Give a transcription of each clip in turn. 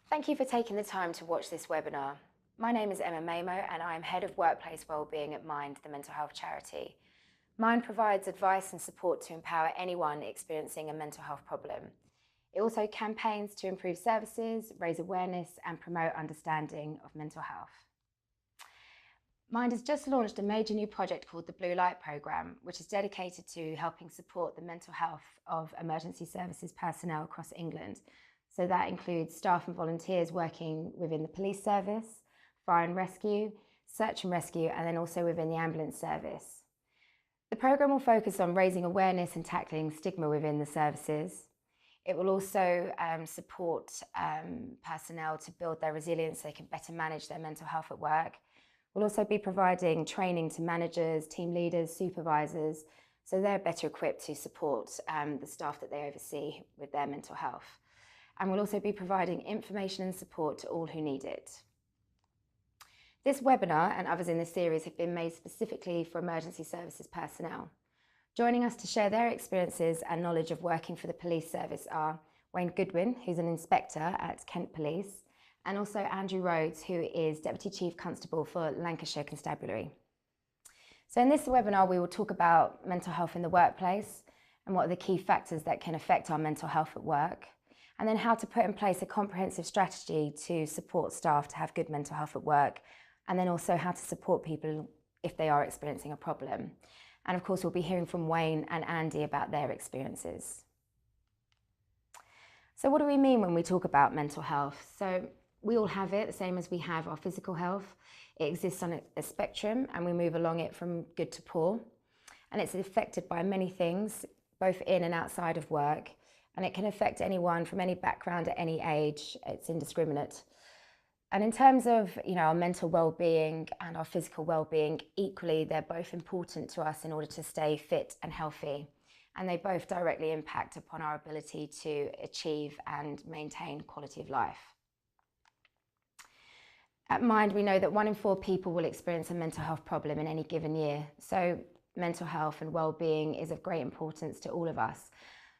Thank you for taking the time to watch this webinar. My name is Emma Mamo and I am Head of Workplace Wellbeing at Mind, the mental health charity. Mind provides advice and support to empower anyone experiencing a mental health problem. It also campaigns to improve services, raise awareness and promote understanding of mental health. Mind has just launched a major new project called the Blue Light Programme, which is dedicated to helping support the mental health of emergency services personnel across England. So that includes staff and volunteers working within the police service, fire and rescue, search and rescue, and then also within the ambulance service. The programme will focus on raising awareness and tackling stigma within the services. It will also support personnel to build their resilience so they can better manage their mental health at work. We'll also be providing training to managers, team leaders, supervisors, so they're better equipped to support the staff that they oversee with their mental health. And we'll also be providing information and support to all who need it. This webinar and others in this series have been made specifically for emergency services personnel. Joining us to share their experiences and knowledge of working for the police service are Wayne Goodwin, who's an inspector at Kent Police, and also Andrew Rhodes, who is Deputy Chief Constable for Lancashire Constabulary. So in this webinar, we will talk about mental health in the workplace and what are the key factors that can affect our mental health at work, and then how to put in place a comprehensive strategy to support staff to have good mental health at work, and then also how to support people if they are experiencing a problem. And of course, we'll be hearing from Wayne and Andy about their experiences. So what do we mean when we talk about mental health? So we all have it, the same as we have our physical health. It exists on a spectrum and we move along it from good to poor. And it's affected by many things, both in and outside of work. And it can affect anyone from any background at any age. It's indiscriminate. And in terms of our mental well-being and our physical well-being, equally, they're both important to us in order to stay fit and healthy. And they both directly impact upon our ability to achieve and maintain quality of life. At Mind, we know that 1 in 4 people will experience a mental health problem in any given year. So mental health and well-being is of great importance to all of us,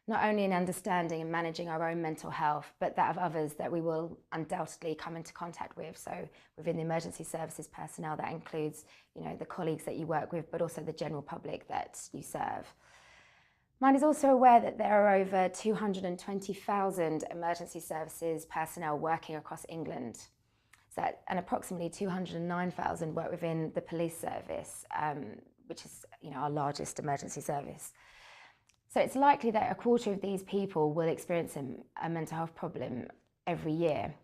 not only in understanding and managing our own mental health, but that of others that we will undoubtedly come into contact with. So within the emergency services personnel, that includes the colleagues that you work with, but also the general public that you serve. Mind is also aware that there are over 220,000 emergency services personnel working across England. And approximately 209,000 work within the police service, which is our largest emergency service. So it's likely that a quarter of these people will experience a mental health problem every year.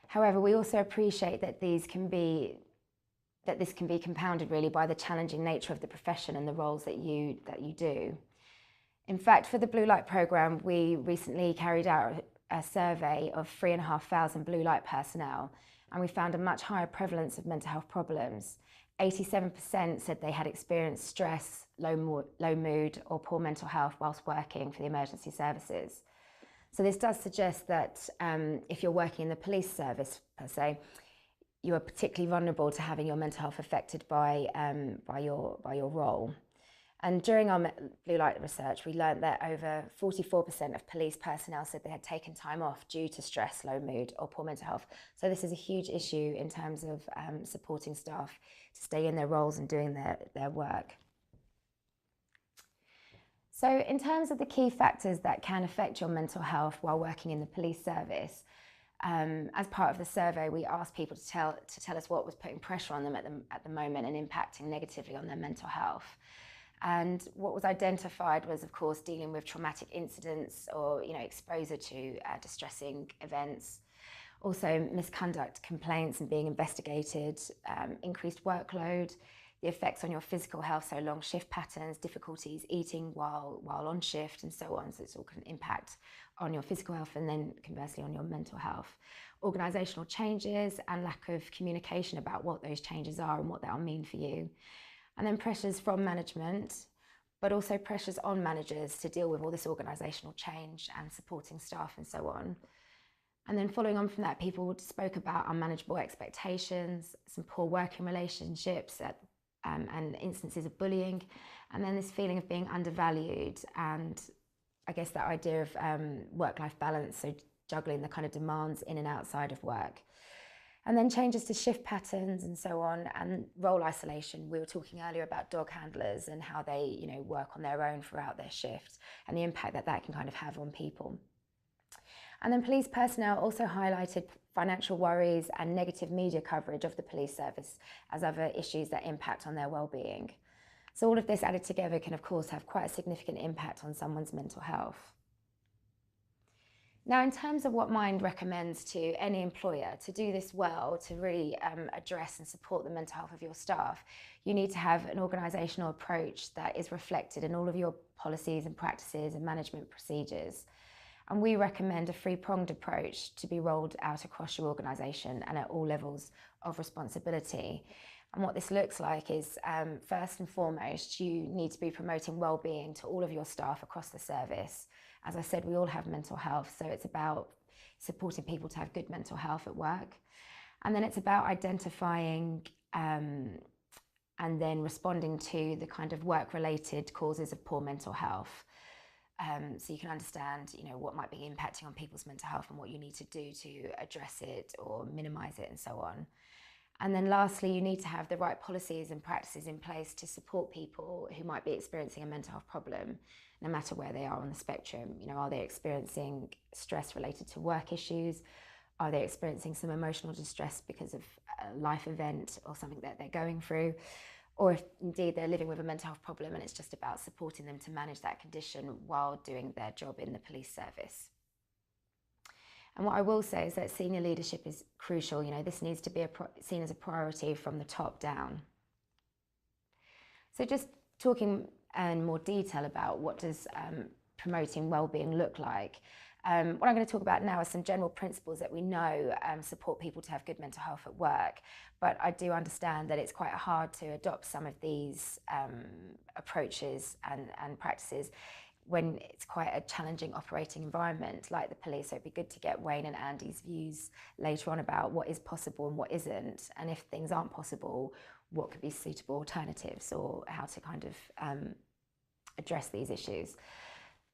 However, we also appreciate that this can be compounded really by the challenging nature of the profession and the roles that you do. In fact, for the Blue Light Programme, we recently carried out a survey of 3,500 blue light personnel, and we found a much higher prevalence of mental health problems. 87% said they had experienced stress, low mood or poor mental health whilst working for the emergency services. So this does suggest that if you're working in the police service per se, you are particularly vulnerable to having your mental health affected by your role. And during our Blue Light research, we learned that over 44% of police personnel said they had taken time off due to stress, low mood or poor mental health. So this is a huge issue in terms of supporting staff to stay in their roles and doing their work. So in terms of the key factors that can affect your mental health while working in the police service, as part of the survey, we asked people to tell us what was putting pressure on them at the moment and impacting negatively on their mental health. And what was identified was, of course, dealing with traumatic incidents or exposure to distressing events. Also, misconduct complaints and being investigated, increased workload, the effects on your physical health, so long shift patterns, difficulties eating while on shift and so on. So it's all can impact on your physical health and then conversely on your mental health. Organisational changes and lack of communication about what those changes are and what they'll mean for you. And then pressures from management, but also pressures on managers to deal with all this organisational change and supporting staff and so on. And then following on from that, people spoke about unmanageable expectations, some poor working relationships, and instances of bullying, and then this feeling of being undervalued, and I guess that idea of work-life balance, so juggling the kind of demands in and outside of work. And then changes to shift patterns and so on, and role isolation. We were talking earlier about dog handlers and how they, work on their own throughout their shift, and the impact that that can kind of have on people. And then police personnel also highlighted financial worries and negative media coverage of the police service as other issues that impact on their well-being. So all of this added together can, of course, have quite a significant impact on someone's mental health. Now, in terms of what Mind recommends to any employer to do this well, to really address and support the mental health of your staff, you need to have an organisational approach that is reflected in all of your policies and practices and management procedures. And we recommend a three-pronged approach to be rolled out across your organisation and at all levels of responsibility. And what this looks like is, first and foremost, you need to be promoting well-being to all of your staff across the service. As I said, we all have mental health, so it's about supporting people to have good mental health at work. And then it's about identifying and then responding to the kind of work-related causes of poor mental health. So you can understand, what might be impacting on people's mental health and what you need to do to address it or minimise it and so on. And then lastly, you need to have the right policies and practices in place to support people who might be experiencing a mental health problem, no matter where they are on the spectrum. Are they experiencing stress related to work issues? Are they experiencing some emotional distress because of a life event or something that they're going through? Or if indeed they're living with a mental health problem and it's just about supporting them to manage that condition while doing their job in the police service. And what I will say is that senior leadership is crucial. This needs to be seen as a priority from the top down. So just talking in more detail about what does promoting well-being look like. What I'm going to talk about now are some general principles that we know support people to have good mental health at work. But I do understand that it's quite hard to adopt some of these approaches and practices when it's quite a challenging operating environment like the police. So it'd be good to get Wayne and Andy's views later on about what is possible and what isn't, and if things aren't possible, what could be suitable alternatives or how to kind of address these issues.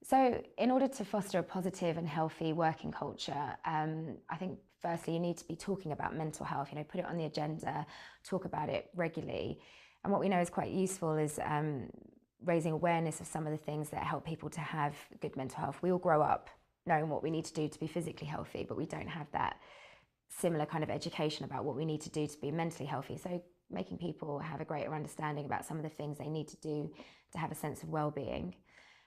So in order to foster a positive and healthy working culture, I think firstly you need to be talking about mental health, put it on the agenda, talk about it regularly. And what we know is quite useful is raising awareness of some of the things that help people to have good mental health. We all grow up knowing what we need to do to be physically healthy, but we don't have that similar kind of education about what we need to do to be mentally healthy. So making people have a greater understanding about some of the things they need to do to have a sense of well-being.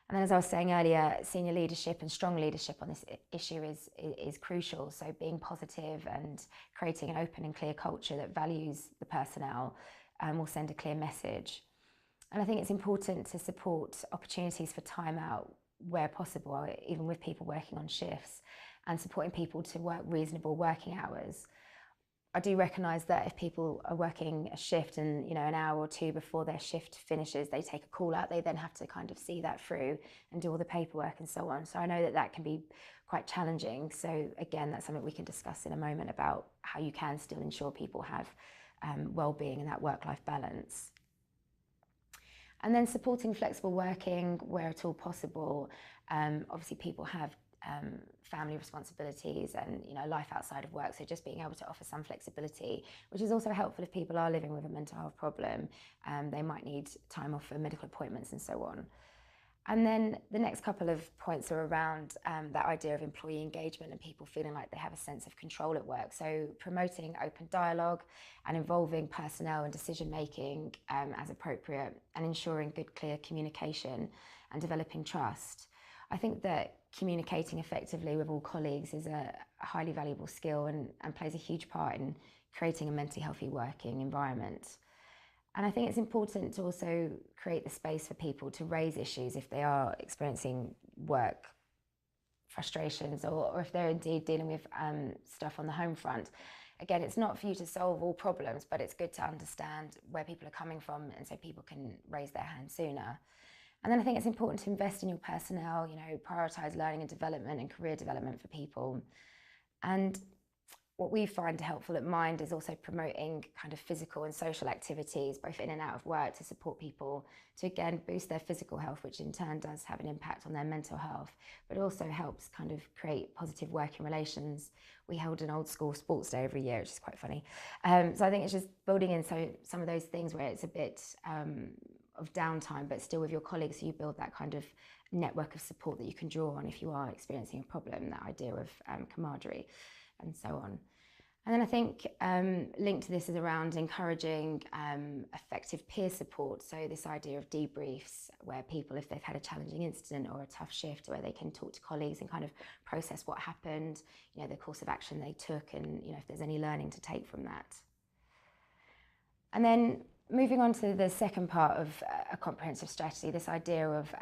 And then, as I was saying earlier, senior leadership and strong leadership on this issue is crucial. So being positive and creating an open and clear culture that values the personnel will send a clear message. And I think it's important to support opportunities for time out where possible, even with people working on shifts, and supporting people to work reasonable working hours. I do recognise that if people are working a shift and an hour or two before their shift finishes, they take a call out, they then have to kind of see that through and do all the paperwork and so on. So I know that that can be quite challenging. So again, that's something we can discuss in a moment about how you can still ensure people have well-being and that work-life balance. And then supporting flexible working where at all possible. Obviously people have family responsibilities and life outside of work, so just being able to offer some flexibility, which is also helpful if people are living with a mental health problem. They might need time off for medical appointments and so on. And then the next couple of points are around that idea of employee engagement and people feeling like they have a sense of control at work. So promoting open dialogue and involving personnel and decision making as appropriate, and ensuring good, clear communication and developing trust. I think that communicating effectively with all colleagues is a highly valuable skill and plays a huge part in creating a mentally healthy working environment. And I think it's important to also create the space for people to raise issues if they are experiencing work frustrations or if they're indeed dealing with stuff on the home front. Again, it's not for you to solve all problems, but it's good to understand where people are coming from and so people can raise their hand sooner. And then I think it's important to invest in your personnel, prioritise learning and development and career development for people. And what we find helpful at Mind is also promoting kind of physical and social activities, both in and out of work, to support people to, again, boost their physical health, which in turn does have an impact on their mental health, but also helps kind of create positive working relations. We held an old school sports day every year, which is quite funny. So I think it's just building in some of those things where it's a bit of downtime, but still with your colleagues, so you build that kind of network of support that you can draw on if you are experiencing a problem, that idea of camaraderie and so on. And then I think linked to this is around encouraging effective peer support. So this idea of debriefs, where people, if they've had a challenging incident or a tough shift, where they can talk to colleagues and kind of process what happened, you know, the course of action they took, and, you know, if there's any learning to take from that. And then moving on to the second part of a comprehensive strategy, this idea of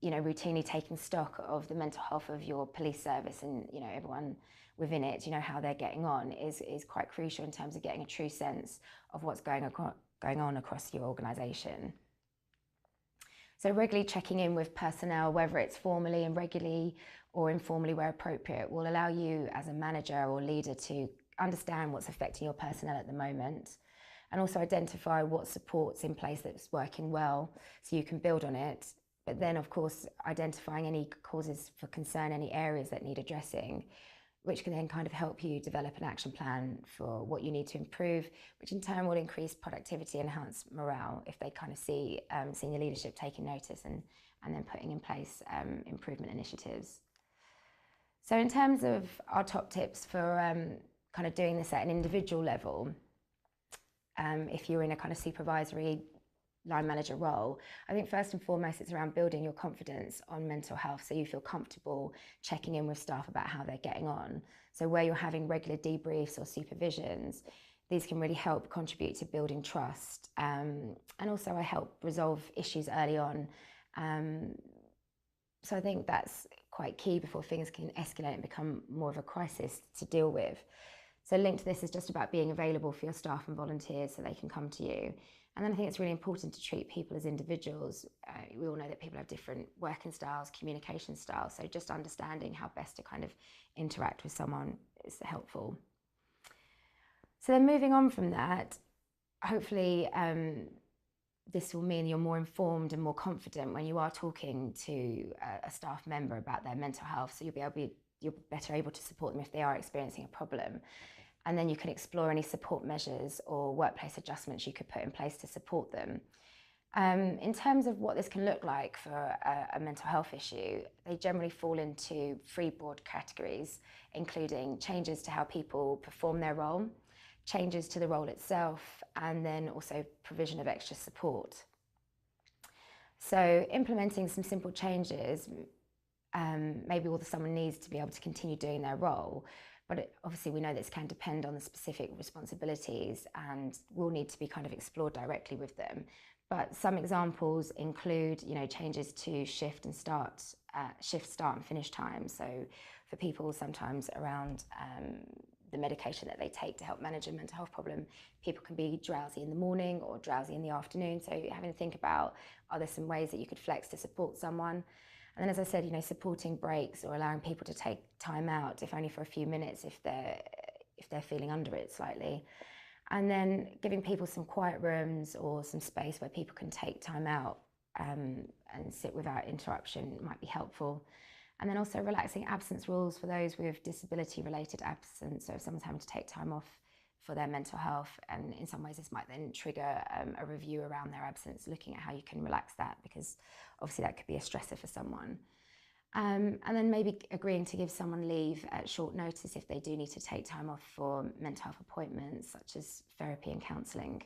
you know, routinely taking stock of the mental health of your police service and, you know, everyone within it, you know, how they're getting on is quite crucial in terms of getting a true sense of what's going on across your organisation. So regularly checking in with personnel, whether it's formally and regularly or informally where appropriate, will allow you as a manager or leader to understand what's affecting your personnel at the moment, and also identify what support's in place that's working well so you can build on it. But then, of course, identifying any causes for concern, any areas that need addressing, which can then kind of help you develop an action plan for what you need to improve, which in turn will increase productivity and enhance morale if they kind of see senior leadership taking notice and then putting in place improvement initiatives. So in terms of our top tips for kind of doing this at an individual level, if you're in a kind of supervisory line manager role, I think first and foremost it's around building your confidence on mental health, so you feel comfortable checking in with staff about how they're getting on. So where you're having regular debriefs or supervisions, these can really help contribute to building trust, and also help resolve issues early on. So I think that's quite key before things can escalate and become more of a crisis to deal with. So linked to this is just about being available for your staff and volunteers so they can come to you. And then I think it's really important to treat people as individuals. We all know that people have different working styles, communication styles, so just understanding how best to kind of interact with someone is helpful. So then moving on from that, hopefully this will mean you're more informed and more confident when you are talking to a staff member about their mental health, so you're better able to support them if they are experiencing a problem. And then you can explore any support measures or workplace adjustments you could put in place to support them. In terms of what this can look like for a mental health issue, they generally fall into three broad categories, including changes to how people perform their role, changes to the role itself, and then also provision of extra support. So implementing some simple changes, maybe all someone needs to be able to continue doing their role, but obviously we know this can depend on the specific responsibilities and will need to be kind of explored directly with them. But some examples include, you know, changes to shift start and finish times. So for people sometimes around the medication that they take to help manage a mental health problem, people can be drowsy in the morning or drowsy in the afternoon. So having to think about, are there some ways that you could flex to support someone? And then, as I said, you know, supporting breaks or allowing people to take time out, if only for a few minutes, if they're feeling under it slightly. And then giving people some quiet rooms or some space where people can take time out and sit without interruption might be helpful. And then also relaxing absence rules for those with disability-related absence. So if someone's having to take time off for their mental health, and in some ways this might then trigger a review around their absence, looking at how you can relax that, because obviously that could be a stressor for someone. And then maybe agreeing to give someone leave at short notice if they do need to take time off for mental health appointments, such as therapy and counselling.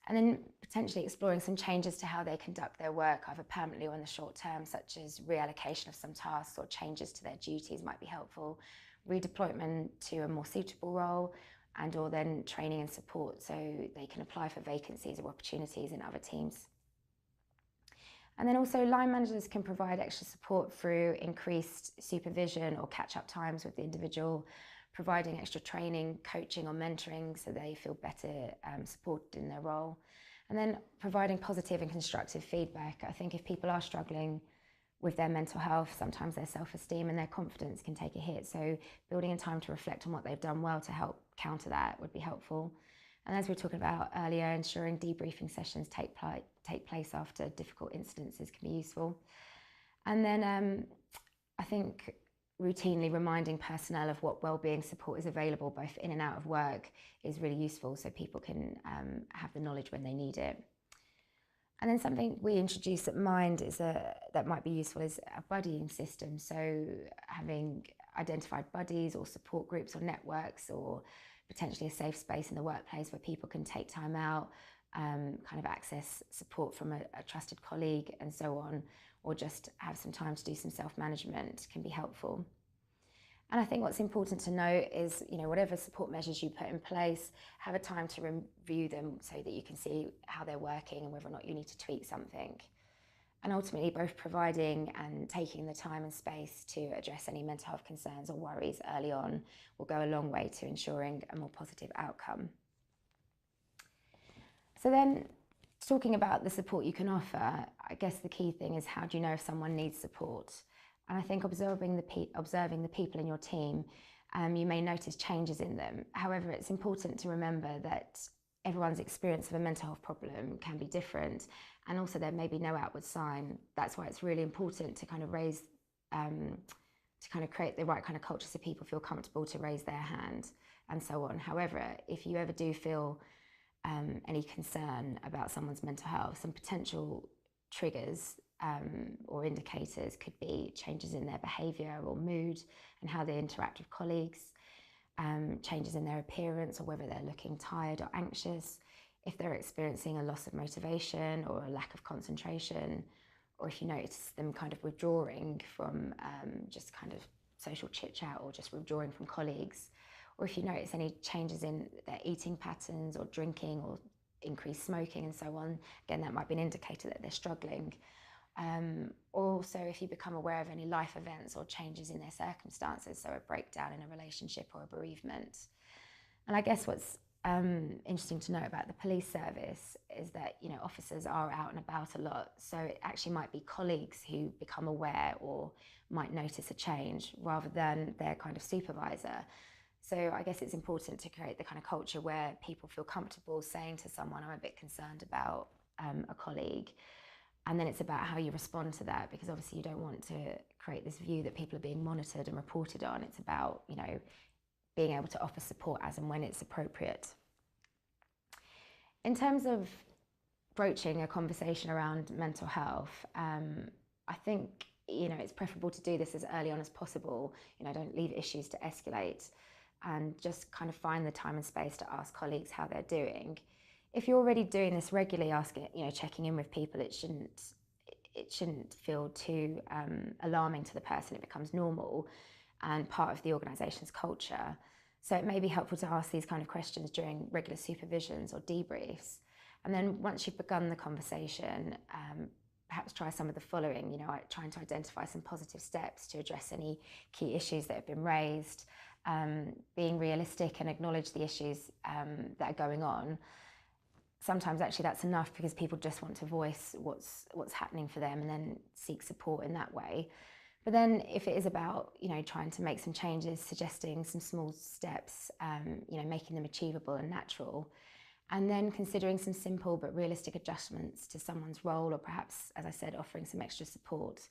And then potentially exploring some changes to how they conduct their work, either permanently or in the short term, such as reallocation of some tasks or changes to their duties might be helpful, redeployment to a more suitable role, and or then training and support so they can apply for vacancies or opportunities in other teams. And then also line managers can provide extra support through increased supervision or catch-up times with the individual, providing extra training, coaching or mentoring so they feel better supported in their role. And then providing positive and constructive feedback. I think if people are struggling with their mental health, sometimes their self-esteem and their confidence can take a hit. So building in time to reflect on what they've done well to help counter that would be helpful. And as we were talking about earlier, ensuring debriefing sessions take place after difficult incidences can be useful. And then I think routinely reminding personnel of what wellbeing support is available both in and out of work is really useful, so people can have the knowledge when they need it. And then something we introduced at Mind that might be useful is a buddying system. So having identified buddies or support groups or networks, or potentially a safe space in the workplace where people can take time out, kind of access support from a trusted colleague and so on, or just have some time to do some self-management can be helpful. And I think what's important to note is, whatever support measures you put in place, have a time to review them so that you can see how they're working and whether or not you need to tweak something. And ultimately, both providing and taking the time and space to address any mental health concerns or worries early on will go a long way to ensuring a more positive outcome. So then, talking about the support you can offer, I guess the key thing is, how do you know if someone needs support? And I think observing the people in your team, you may notice changes in them. However, it's important to remember that everyone's experience of a mental health problem can be different, and also there may be no outward sign. That's why it's really important to kind of create the right kind of culture so people feel comfortable to raise their hand and so on. However, if you ever do feel any concern about someone's mental health, some potential triggers or indicators could be changes in their behaviour or mood and how they interact with colleagues, changes in their appearance or whether they're looking tired or anxious, if they're experiencing a loss of motivation or a lack of concentration, or if you notice them kind of withdrawing from just kind of social chit-chat or just withdrawing from colleagues, or if you notice any changes in their eating patterns or drinking or increased smoking and so on. Again, that might be an indicator that they're struggling. Also, if you become aware of any life events or changes in their circumstances, so a breakdown in a relationship or a bereavement. And I guess what's interesting to know about the police service is that, officers are out and about a lot, so it actually might be colleagues who become aware or might notice a change rather than their kind of supervisor. So I guess it's important to create the kind of culture where people feel comfortable saying to someone, I'm a bit concerned about a colleague. And then it's about how you respond to that, because obviously you don't want to create this view that people are being monitored and reported on. It's about, being able to offer support as and when it's appropriate. In terms of broaching a conversation around mental health, I think, it's preferable to do this as early on as possible. Don't leave issues to escalate, and just kind of find the time and space to ask colleagues how they're doing. If you're already doing this regularly, asking, checking in with people, it shouldn't feel too alarming to the person. It becomes normal and part of the organisation's culture. So it may be helpful to ask these kind of questions during regular supervisions or debriefs. And then once you've begun the conversation, perhaps try some of the following, trying to identify some positive steps to address any key issues that have been raised, being realistic and acknowledge the issues that are going on. Sometimes actually that's enough, because people just want to voice what's happening for them and then seek support in that way. But then if it is about, trying to make some changes, suggesting some small steps, making them achievable and natural, and then considering some simple but realistic adjustments to someone's role, or perhaps, as I said, offering some extra support.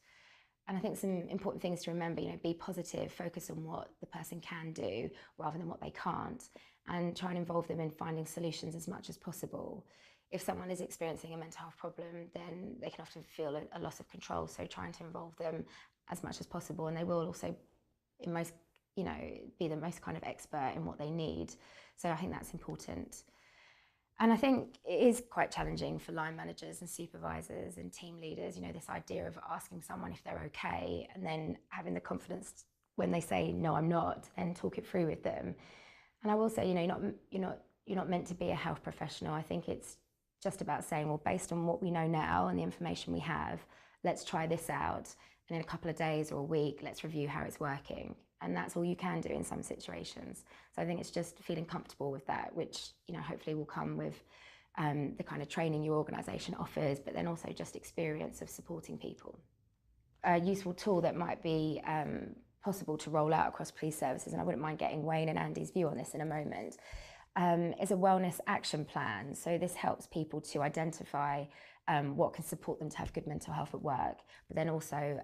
And I think some important things to remember, be positive, focus on what the person can do rather than what they can't, and try and involve them in finding solutions as much as possible. If someone is experiencing a mental health problem, then they can often feel a loss of control, so trying to involve them as much as possible, and they will also be the most kind of expert in what they need. So I think that's important. And I think it is quite challenging for line managers and supervisors and team leaders, this idea of asking someone if they're okay and then having the confidence when they say, no, I'm not, and talk it through with them. And I will say, you're not meant to be a health professional. I think it's just about saying, well, based on what we know now and the information we have, let's try this out. And in a couple of days or a week, let's review how it's working. And that's all you can do in some situations. So I think it's just feeling comfortable with that, which, hopefully will come with the kind of training your organisation offers, but then also just experience of supporting people. a useful tool that might be possible to roll out across police services, and I wouldn't mind getting Wayne and Andy's view on this in a moment, is a wellness action plan. So this helps people to identify what can support them to have good mental health at work, but then also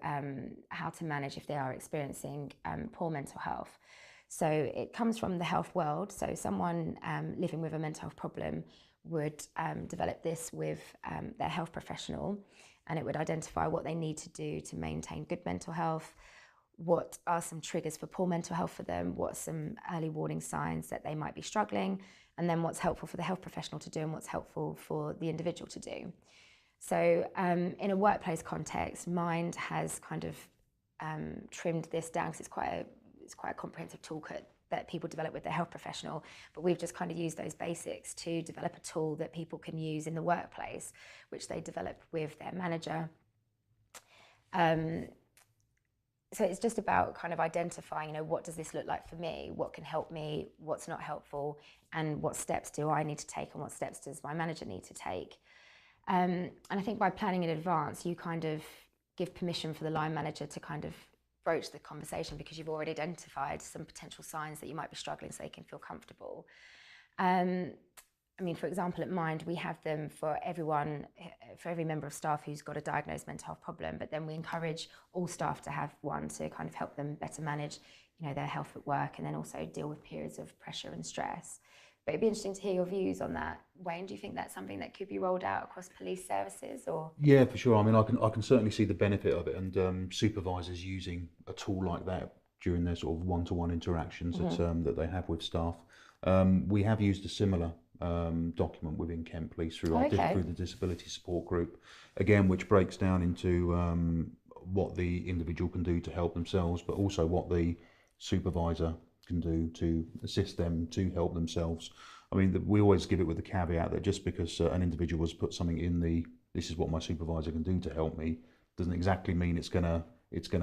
how to manage if they are experiencing poor mental health. So it comes from the health world. So someone living with a mental health problem would develop this with their health professional, and it would identify what they need to do to maintain good mental health, what are some triggers for poor mental health for them, what are some early warning signs that they might be struggling, and then what's helpful for the health professional to do and what's helpful for the individual to do. So in a workplace context, Mind has kind of trimmed this down because it's quite a comprehensive toolkit that people develop with their health professional, but we've just kind of used those basics to develop a tool that people can use in the workplace, which they develop with their manager. So it's just about kind of identifying, what does this look like for me? What can help me? What's not helpful? And what steps do I need to take? And what steps does my manager need to take? And I think by planning in advance, you kind of give permission for the line manager to kind of broach the conversation because you've already identified some potential signs that you might be struggling so they can feel comfortable. I mean, for example, at Mind, we have them for every member of staff who's got a diagnosed mental health problem, but then we encourage all staff to have one to kind of help them better manage, their health at work and then also deal with periods of pressure and stress. But it'd be interesting to hear your views on that. Wayne, do you think that's something that could be rolled out across police services, or? Yeah, for sure. I mean, I can certainly see the benefit of it, and supervisors using a tool like that during their sort of one-to-one interactions that they have with staff. We have used a similar document within Kent Police through through the disability support group, again, which breaks down into what the individual can do to help themselves, but also what the supervisor can do to assist them to help themselves. I mean, we always give it with the caveat that just because an individual has put something in this is what my supervisor can do to help me, doesn't exactly mean it's gonna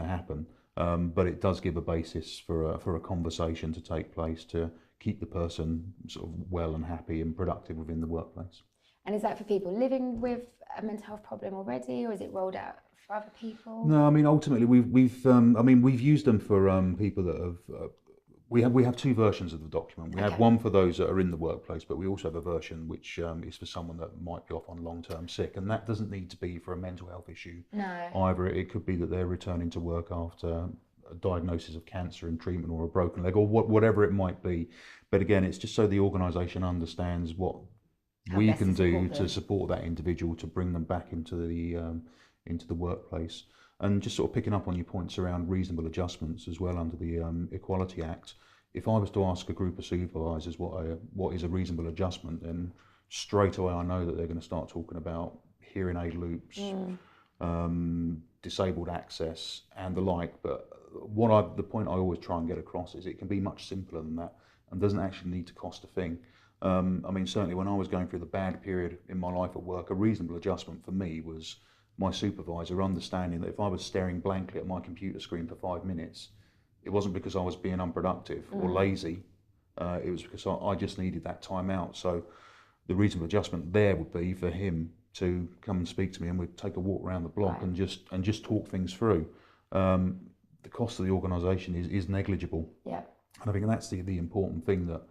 happen. But it does give a basis for a conversation to take place to keep the person sort of well and happy and productive within the workplace. And is that for people living with a mental health problem already, or is it rolled out for other people? No, I mean, ultimately we've used them for people that have. We have two versions of the document. We have one for those that are in the workplace, but we also have a version which is for someone that might be off on long-term sick, and that doesn't need to be for a mental health issue. No. Either it could be that they're returning to work after a diagnosis of cancer and treatment, or a broken leg, or whatever it might be. But again, it's just so the organisation understands what we can do to support that individual to bring them back into the workplace. And just sort of picking up on your points around reasonable adjustments as well under the Equality Act, if I was to ask a group of supervisors what is a reasonable adjustment, then straight away I know that they're going to start talking about hearing aid loops, disabled access and the like. But the point I always try and get across is it can be much simpler than that and doesn't actually need to cost a thing. I mean, certainly when I was going through the bad period in my life at work, a reasonable adjustment for me was my supervisor understanding that if I was staring blankly at my computer screen for 5 minutes, it wasn't because I was being unproductive or lazy. It was because I just needed that time out. So the reasonable adjustment there would be for him to come and speak to me, and we'd take a walk around the block and just talk things through. The cost of the organisation is negligible. Yeah. And I think that's the important thing, that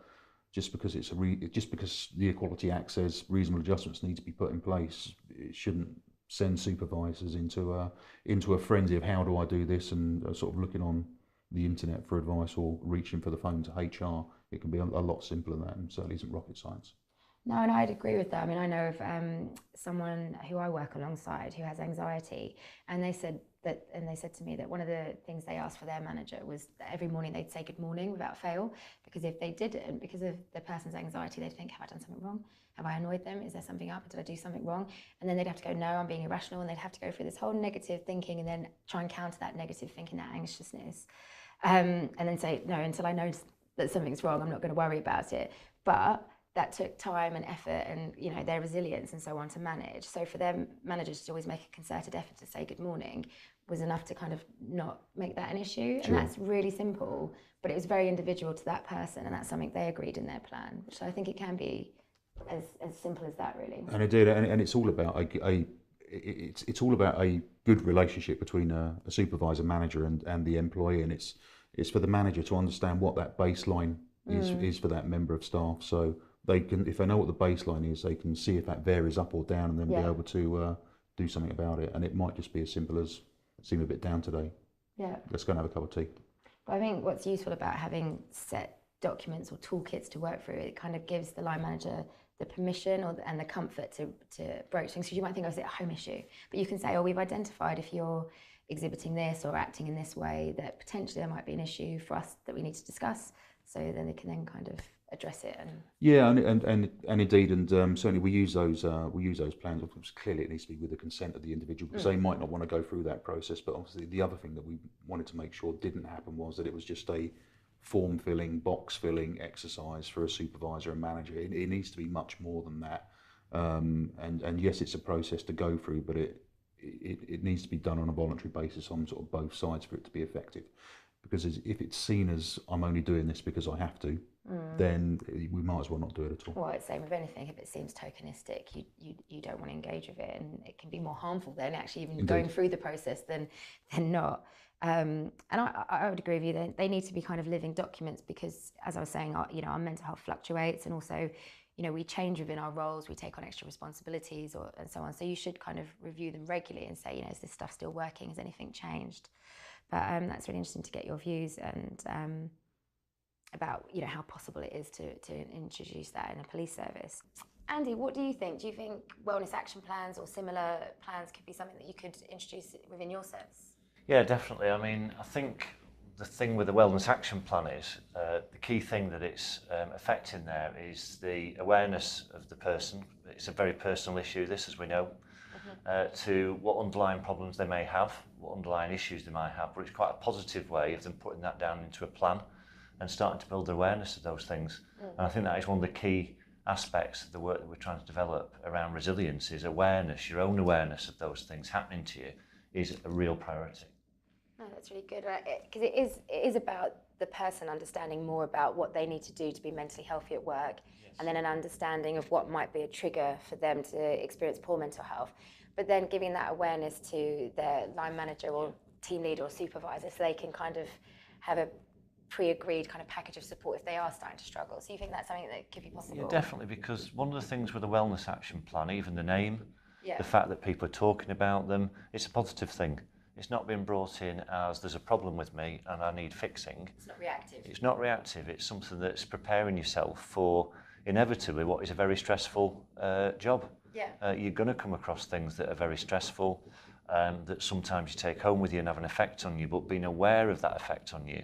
just because because the Equality Act says reasonable adjustments need to be put in place, it shouldn't send supervisors into a frenzy of how do I do this, and sort of looking on the internet for advice or reaching for the phone to HR. It can be a lot simpler than that, and certainly isn't rocket science. No, and I'd agree with that. I mean, I know of someone who I work alongside who has anxiety, and they said to me that one of the things they asked for their manager was that every morning they'd say good morning without fail, because if they didn't, because of the person's anxiety, they'd think, have I done something wrong? Have I annoyed them? Is there something up? Did I do something wrong? And then they'd have to go, no, I'm being irrational, and they'd have to go through this whole negative thinking and then try and counter that negative thinking, that anxiousness, and then say, no, until I know that something's wrong, I'm not going to worry about it. But that took time and effort and their resilience and so on to manage. So for their managers to always make a concerted effort to say good morning was enough to kind of not make that an issue. Sure. And that's really simple, but it was very individual to that person, and that's something they agreed in their plan, which I think it can be as simple as that, really. And it did, and it's all about it's all about a good relationship between a supervisor, manager, and the employee, and it's for the manager to understand what that baseline is for that member of staff, so they can, if they know what the baseline is, they can see if that varies up or down, and then be able to do something about it. And it might just be as simple as, seem a bit down today. Yeah. Let's go and have a cup of tea. But I think what's useful about having set documents or toolkits to work through, it kind of gives the line manager the permission and the comfort to broach things. Because you might think, oh, is it a home issue? But you can say, oh, we've identified if you're exhibiting this or acting in this way, that potentially there might be an issue for us that we need to discuss. So then they can then kind of address it. And yeah, and indeed, and certainly we use those plans. Of course, clearly it needs to be with the consent of the individual, because they might not want to go through that process. But obviously, the other thing that we wanted to make sure didn't happen was that it was just a form filling, box filling exercise for a supervisor and manager. It needs to be much more than that. And yes, it's a process to go through, but it needs to be done on a voluntary basis on sort of both sides for it to be effective. Because if it's seen as, I'm only doing this because I have to, then we might as well not do it at all. Well, it's the same with anything. If it seems tokenistic, you don't want to engage with it, and it can be more harmful than actually even going through the process than not. And I would agree with you. They need to be kind of living documents, because, as I was saying, our mental health fluctuates, and also, we change within our roles, we take on extra responsibilities and so on. So you should kind of review them regularly and say, is this stuff still working? Has anything changed? But that's really interesting to get your views and about how possible it is to introduce that in a police service. Andy, what do you think? Do you think wellness action plans or similar plans could be something that you could introduce within your service? Yeah, definitely. I mean, I think the thing with the wellness action plan is the key thing that it's affecting there is the awareness of the person. It's a very personal issue, this, as we know. To what underlying problems they may have, what underlying issues they might have, but it's quite a positive way of them putting that down into a plan and starting to build awareness of those things. And I think that is one of the key aspects of the work that we're trying to develop around resilience, is awareness. Your own awareness of those things happening to you is a real priority. No, that's really good, because it is about the person understanding more about what they need to do to be mentally healthy at work, and then an understanding of what might be a trigger for them to experience poor mental health, but then giving that awareness to their line manager or team leader or supervisor, so they can kind of have a pre-agreed kind of package of support if they are starting to struggle. So you think that's something that could be possible? Yeah, definitely, because one of the things with the wellness action plan, even the name, the fact that people are talking about them, it's a positive thing. It's not been brought in as there's a problem with me and I need fixing. It's not reactive. It's not reactive. It's something that's preparing yourself for inevitably what is a very stressful job. Yeah. You're going to come across things that are very stressful, that sometimes you take home with you and have an effect on you, but being aware of that effect on you,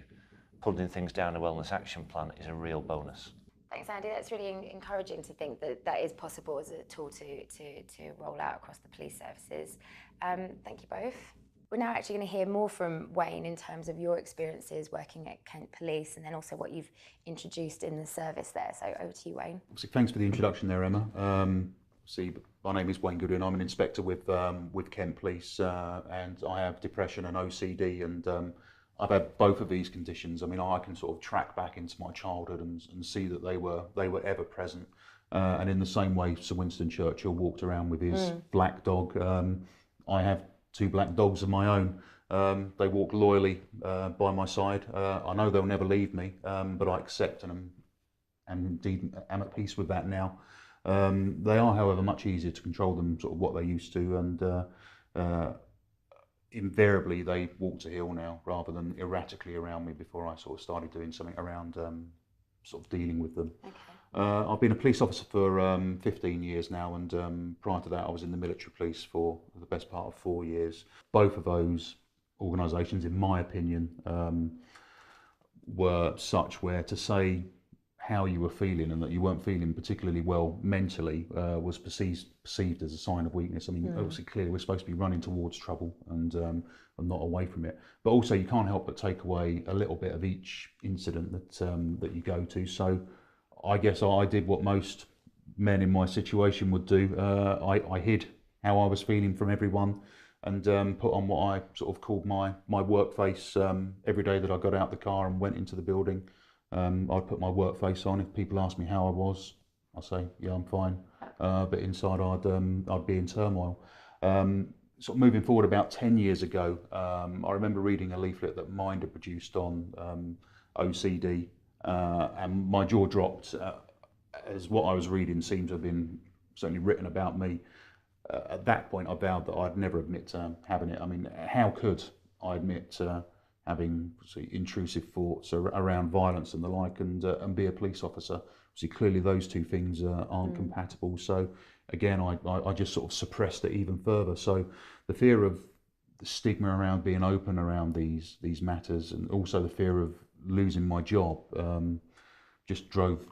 putting things down a wellness action plan is a real bonus. Thanks, Andy. That's really encouraging to think that that is possible as a tool to roll out across the police services. Thank you both. We're now actually going to hear more from Wayne in terms of your experiences working at Kent Police, and then also what you've introduced in the service there. So over to you, Wayne. Thanks for the introduction there, Emma. My name is Wayne Goodwin. I'm an inspector with Kent Police, and I have depression and OCD, and I've had both of these conditions. I mean, I can sort of track back into my childhood and see that they were ever present. And in the same way, Sir Winston Churchill walked around with his black dog. I have 2 black dogs of my own. They walk loyally by my side. I know they'll never leave me, but I accept and indeed am at peace with that now. They are, however, much easier to control than sort of what they used to, and invariably they walk to heel now rather than erratically around me before I sort of started doing something around sort of dealing with them. Okay. I've been a police officer for 15 years now, and prior to that I was in the military police for the best part of 4 years. Both of those organisations, in my opinion, were such where to say how you were feeling and that you weren't feeling particularly well mentally was perceived as a sign of weakness. I mean, obviously, clearly we're supposed to be running towards trouble and not away from it. But also, you can't help but take away a little bit of each incident that you go to. So I guess I did what most men in my situation would do. I hid how I was feeling from everyone, and put on what I sort of called my work face every day that I got out the car and went into the building. I'd put my work face on. If people asked me how I was, I'd say, yeah, I'm fine. But inside I'd be in turmoil. Sort of moving forward about 10 years ago, I remember reading a leaflet that Mind had produced on OCD, and my jaw dropped as what I was reading seemed to have been certainly written about me. At that point, I vowed that I'd never admit to having it. I mean, how could I admit to having intrusive thoughts around violence and the like, and be a police officer? See, clearly those two things aren't compatible. So again, I just sort of suppressed it even further. So the fear of the stigma around being open around these matters, and also the fear of losing my job, just drove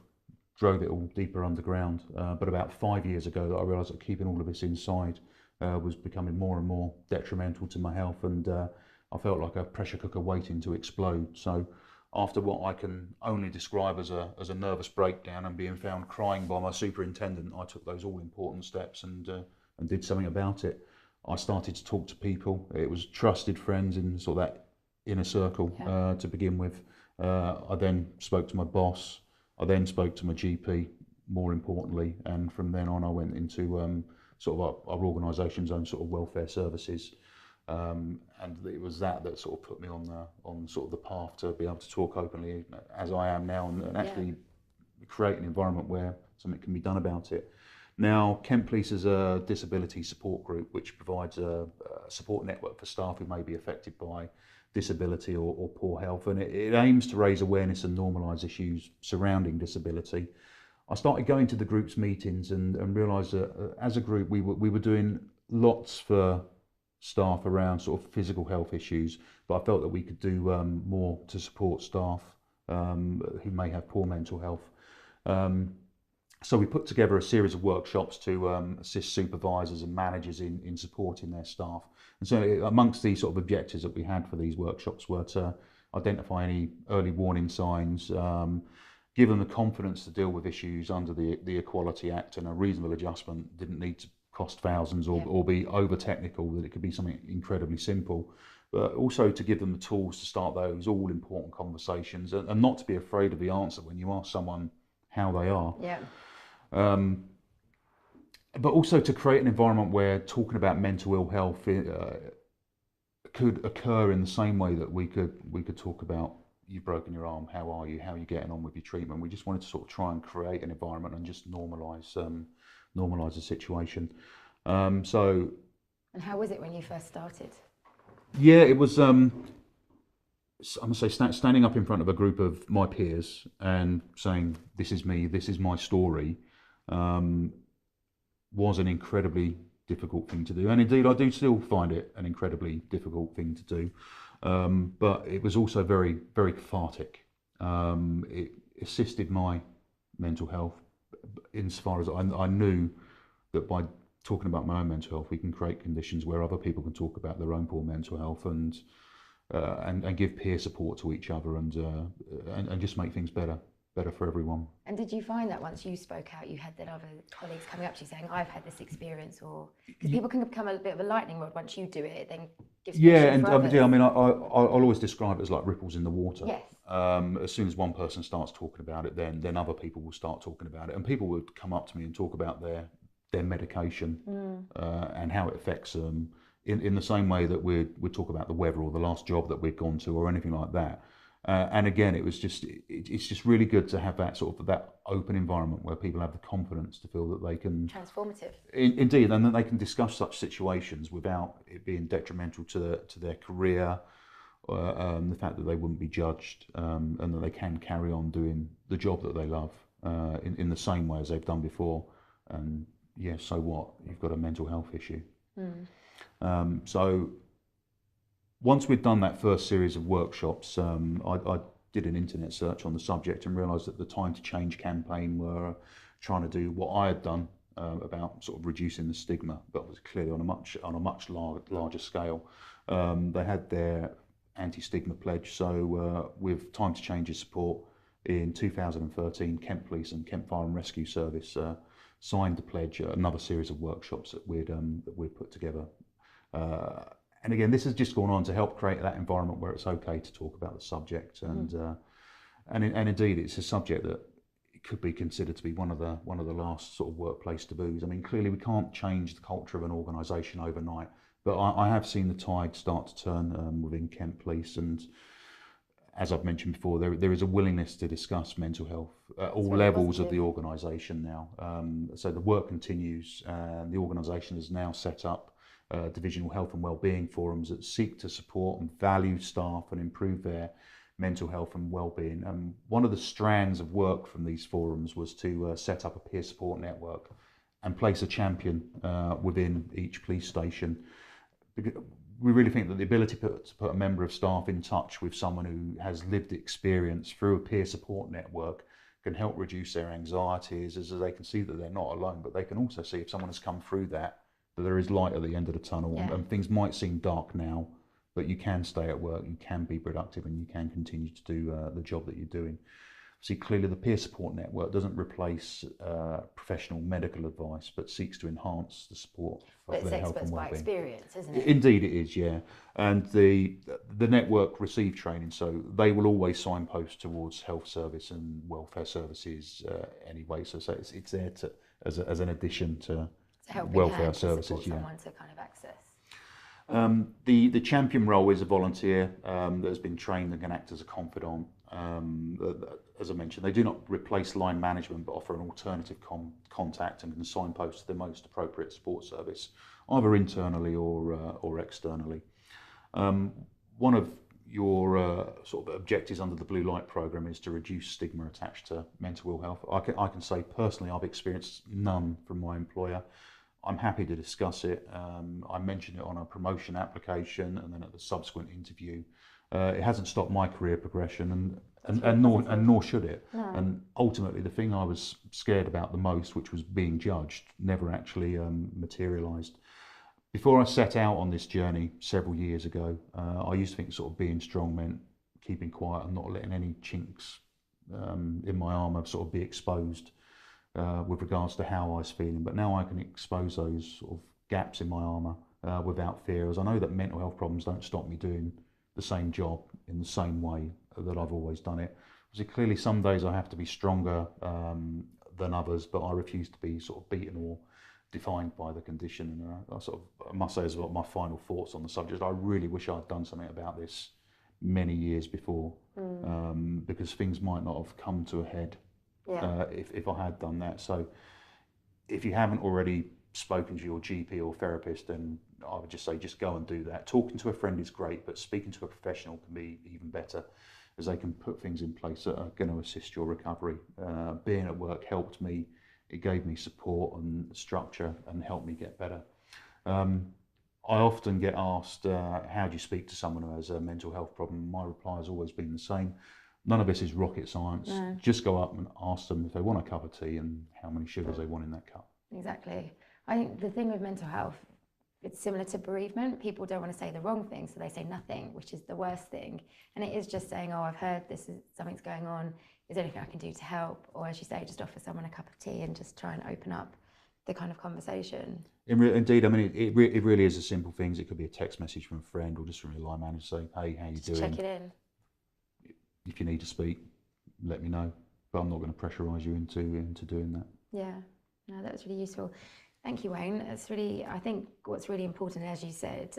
it all deeper underground. But about 5 years ago, I realised that keeping all of this inside was becoming more and more detrimental to my health, and I felt like a pressure cooker waiting to explode. So after what I can only describe as a nervous breakdown and being found crying by my superintendent, I took those all important steps and did something about it. I started to talk to people. It was trusted friends in sort of that inner circle to begin with. I then spoke to my boss. I then spoke to my GP, more importantly, and from then on I went into sort of our organisation's own sort of welfare services. And it was that sort of put me on sort of the path to be able to talk openly as I am now, and actually create an environment where something can be done about it. Now, Kent Police is a disability support group which provides a support network for staff who may be affected by disability or poor health, and it aims to raise awareness and normalise issues surrounding disability. I started going to the group's meetings and realised that as a group we were doing lots for staff around sort of physical health issues, but I felt that we could do more to support staff who may have poor mental health. So we put together a series of workshops to assist supervisors and managers in supporting their staff. And so amongst these sort of objectives that we had for these workshops were to identify any early warning signs, give them the confidence to deal with issues under the Equality Act, and a reasonable adjustment didn't need to cost thousands or be over technical, that it could be something incredibly simple, but also to give them the tools to start those all important conversations and not to be afraid of the answer when you ask someone how they are. But also to create an environment where talking about mental ill health could occur in the same way that we could talk about, you've broken your arm, how are you getting on with your treatment. We just wanted to sort of try and create an environment and just normalise the situation. And how was it when you first started? Yeah, it was. I must say, standing up in front of a group of my peers and saying, "This is me. This is my story," was an incredibly difficult thing to do, and indeed I do still find it an incredibly difficult thing to do. But it was also very, very cathartic. It assisted my mental health insofar as I knew that by talking about my own mental health, we can create conditions where other people can talk about their own poor mental health and give peer support to each other and just make things better for everyone. And did you find that once you spoke out, you had that other colleagues coming up to you saying, "I've had this experience," or because people can become a bit of a lightning rod once you do it, then gives and for others. I mean, I'll always describe it as like ripples in the water. Yes. As soon as one person starts talking about it, then other people will start talking about it, and people would come up to me and talk about their medication and how it affects them in the same way that we'd talk about the weather or the last job that we'd gone to or anything like that. And again, it's just really good to have that sort of that open environment where people have the confidence to feel that they can transformative. Indeed, and that they can discuss such situations without it being detrimental to their career, the fact that they wouldn't be judged, and that they can carry on doing the job that they love in the same way as they've done before. And yeah, so what? You've got a mental health issue. So once we'd done that first series of workshops, I did an internet search on the subject and realised that the Time to Change campaign were trying to do what I had done about sort of reducing the stigma, but was clearly on a much larger scale. They had their Anti-Stigma Pledge, so with Time to Change's support in 2013, Kent Police and Kent Fire and Rescue Service signed the pledge, another series of workshops that we'd put together. And again, this has just gone on to help create that environment where it's okay to talk about the subject, and indeed, it's a subject that it could be considered to be one of the last sort of workplace taboos. I mean, clearly we can't change the culture of an organisation overnight, but I have seen the tide start to turn within Kent Police, and as I've mentioned before, there is a willingness to discuss mental health at all really levels of positive. the organisation now. So the work continues, and the organisation has now set up divisional health and wellbeing forums that seek to support and value staff and improve their mental health and well-being. One of the strands of work from these forums was to set up a peer support network and place a champion within each police station. We really think that the ability to put a member of staff in touch with someone who has lived experience through a peer support network can help reduce their anxieties, as they can see that they're not alone, but they can also see if someone has come through that there is light at the end of the tunnel. Yeah. And things might seem dark now, but you can stay at work, you can be productive, and you can continue to do the job that you're doing. See, clearly the peer support network doesn't replace professional medical advice, but seeks to enhance the support But of it's their health experts and by wellbeing. experience, isn't it? Indeed it is, yeah. And the network receive training, so they will always signpost towards health service and welfare services anyway. So it's there to as an addition to It's a helping welfare hand to services, support yeah. someone to kind of access. The champion role is a volunteer that has been trained and can act as a confidant. As I mentioned, they do not replace line management, but offer an alternative contact and can signpost to the most appropriate support service, either internally or externally. One of your sort of objectives under the Blue Light programme is to reduce stigma attached to mental ill health. I can say personally I've experienced none from my employer. I'm happy to discuss it. I mentioned it on a promotion application and then at the subsequent interview. It hasn't stopped my career progression, and nor should it. No. And ultimately, the thing I was scared about the most, which was being judged, never actually materialised. Before I set out on this journey several years ago, I used to think sort of being strong meant keeping quiet and not letting any chinks in my armour sort of be exposed. With regards to how I was feeling, but now I can expose those sort of gaps in my armour without fear, as I know that mental health problems don't stop me doing the same job in the same way that I've always done it. So clearly some days I have to be stronger than others, but I refuse to be sort of beaten or defined by the condition. And I must say as well, my final thoughts on the subject, I really wish I'd done something about this many years before, because things might not have come to a head. Yeah. If I had done that. So if you haven't already spoken to your GP or therapist, then I would just say just go and do that. Talking to a friend is great, but speaking to a professional can be even better, as they can put things in place that are going to assist your recovery. Being at work helped me. It gave me support and structure and helped me get better. I often get asked, how do you speak to someone who has a mental health problem? My reply has always been the same. None of this is rocket science. No. Just go up and ask them if they want a cup of tea and how many sugars they want in that cup. Exactly. I think the thing with mental health, it's similar to bereavement. People don't want to say the wrong thing, so they say nothing, which is the worst thing. And it is just saying, oh, I've heard something's going on. Is there anything I can do to help? Or as you say, just offer someone a cup of tea and just try and open up the kind of conversation. Indeed, I mean, it really is a simple things. It could be a text message from a friend or just from your line manager saying, hey, how you Just doing? check it in. If you need to speak, let me know. But I'm not going to pressurise you into doing that. Yeah, no, that was really useful. Thank you, Wayne. It's really, I think what's really important, as you said,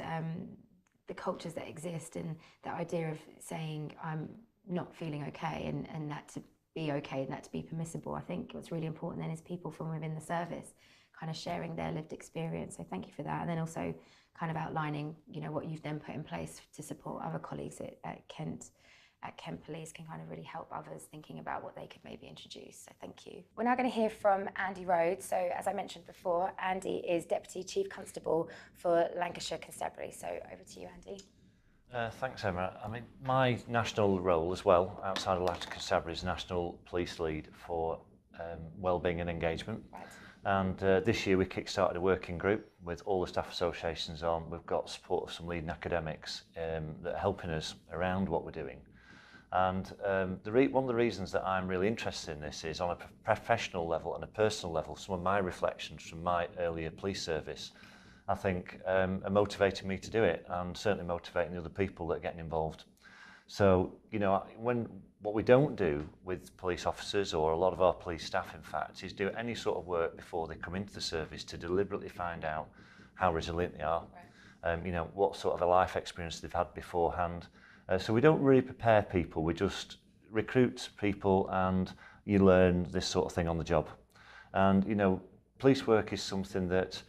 the cultures that exist and the idea of saying I'm not feeling okay and that to be okay and that to be permissible. I think what's really important then is people from within the service kind of sharing their lived experience. So thank you for that. And then also kind of outlining, you know, what you've then put in place to support other colleagues at Kent Police can kind of really help others thinking about what they could maybe introduce. So thank you. We're now going to hear from Andy Rhodes. So as I mentioned before, Andy is Deputy Chief Constable for Lancashire Constabulary. So over to you, Andy. Thanks, Emma. I mean, my national role as well, outside of Lancashire Constabulary, is National Police Lead for Wellbeing and Engagement. Right. And this year we kick-started a working group with all the staff associations on. We've got support of some leading academics that are helping us around what we're doing. And one of the reasons that I'm really interested in this is on a professional level and a personal level, some of my reflections from my earlier police service, I think are motivating me to do it and certainly motivating the other people that are getting involved. So, you know, what we don't do with police officers, or a lot of our police staff in fact, is do any sort of work before they come into the service to deliberately find out how resilient they are, you know, what sort of a life experience they've had beforehand. So we don't really prepare people, we just recruit people and you learn this sort of thing on the job. And, you know, police work is something that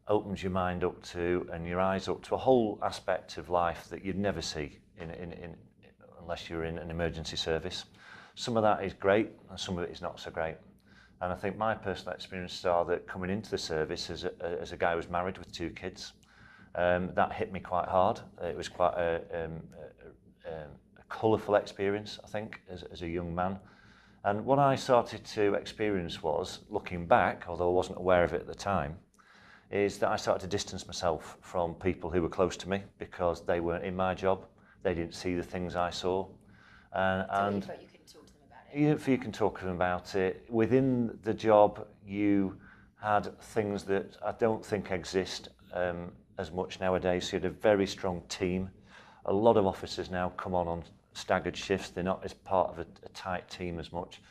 opens your mind up to and your eyes up to a whole aspect of life that you'd never see unless you're in an emergency service. Some of that is great and some of it is not so great. And I think my personal experiences are that coming into the service as a guy who was married with 2 kids, that hit me quite hard. It was quite a colourful experience, I think, as a young man. And what I started to experience was, looking back, although I wasn't aware of it at the time, is that I started to distance myself from people who were close to me because they weren't in my job. They didn't see the things I saw. So you felt you couldn't talk to them about it? You can talk to them about it. Within the job, you had things that I don't think exist as much nowadays. So you had a very strong team. A lot of officers now come on staggered shifts. They're not as part of a tight team as much.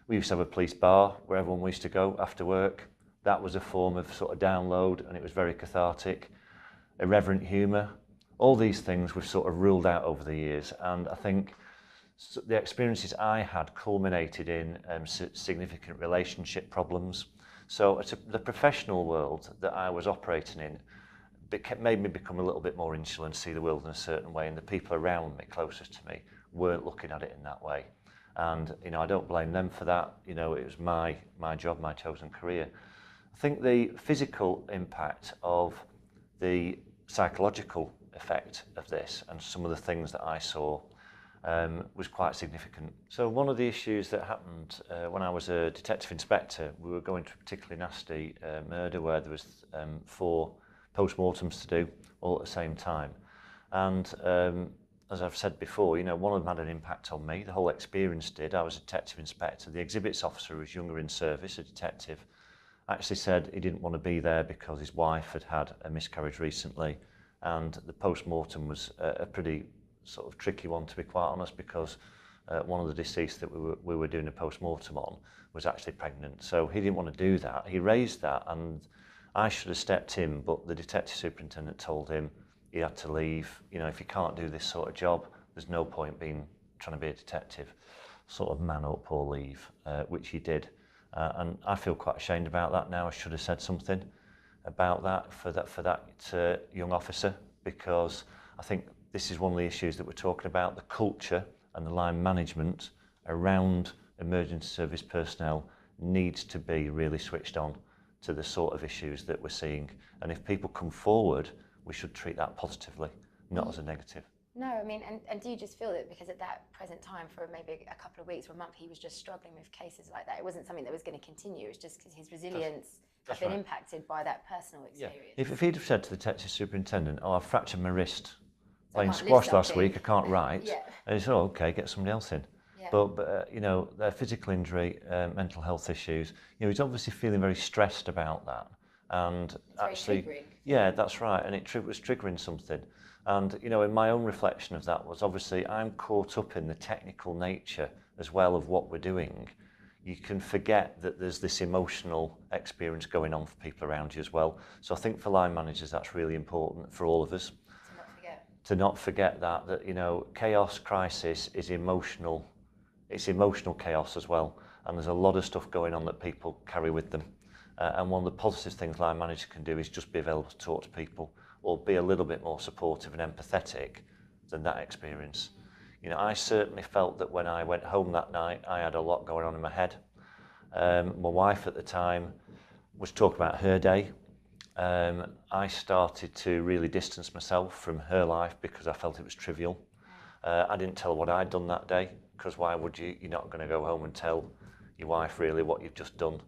We used to have a police bar where everyone used to go after work. That was a form of sort of download, and it was very cathartic. Irreverent humour. All these things we've sort of ruled out over the years, and I think the experiences I had culminated in significant relationship problems. So the professional world that I was operating in made me become a little bit more insular and see the world in a certain way, and the people around me, closest to me, weren't looking at it in that way. And, you know, I don't blame them for that. You know, it was my job, my chosen career. I think the physical impact of the psychological effect of this and some of the things that I saw was quite significant. So one of the issues that happened when I was a detective inspector, we were going to a particularly nasty murder where there was 4 post-mortems to do all at the same time. And as I've said before, you know, one of them had an impact on me. The whole experience did. I was a detective inspector. The exhibits officer, who was younger in service, a detective, actually said he didn't want to be there because his wife had had a miscarriage recently. And the post-mortem was a pretty sort of tricky one, to be quite honest, because one of the deceased that we were doing a post-mortem on was actually pregnant. So he didn't want to do that. He raised that, and I should have stepped in, but the detective superintendent told him he had to leave. You know, if you can't do this sort of job, there's no point trying to be a detective. Sort of man up or leave, which he did. And I feel quite ashamed about that now. I should have said something about that for that young officer, because I think this is one of the issues that we're talking about. The culture and the line management around emergency service personnel needs to be really switched on to the sort of issues that we're seeing. And if people come forward, we should treat that positively, not as a negative. No, I mean, and do you just feel that because at that present time, for maybe a couple of weeks or a month, he was just struggling with cases like that? It wasn't something that was going to continue. It was just because his resilience had been impacted by that personal experience. Yeah. If he'd have said to the detective superintendent, "Oh, I fractured my wrist playing squash last week, I can't write," and he said, "Oh, okay, get somebody else in." Yeah. But you know, their physical injury, mental health issues. You know, he's obviously feeling very stressed about that, and it's actually, very triggering. Yeah, that's right, and it was triggering something. And you know, in my own reflection of that was obviously I'm caught up in the technical nature as well of what we're doing. You can forget that there's this emotional experience going on for people around you as well. So I think for line managers, that's really important for all of us. To not forget that you know, chaos, crisis is emotional. It's emotional chaos as well, and there's a lot of stuff going on that people carry with them. And one of the positive things line managers can do is just be available to talk to people, or be a little bit more supportive and empathetic than that experience. You know, I certainly felt that when I went home that night, I had a lot going on in my head. My wife at the time was talking about her day. I started to really distance myself from her life because I felt it was trivial. I didn't tell her what I'd done that day, because why would you? You're not going to go home and tell your wife really what you've just done.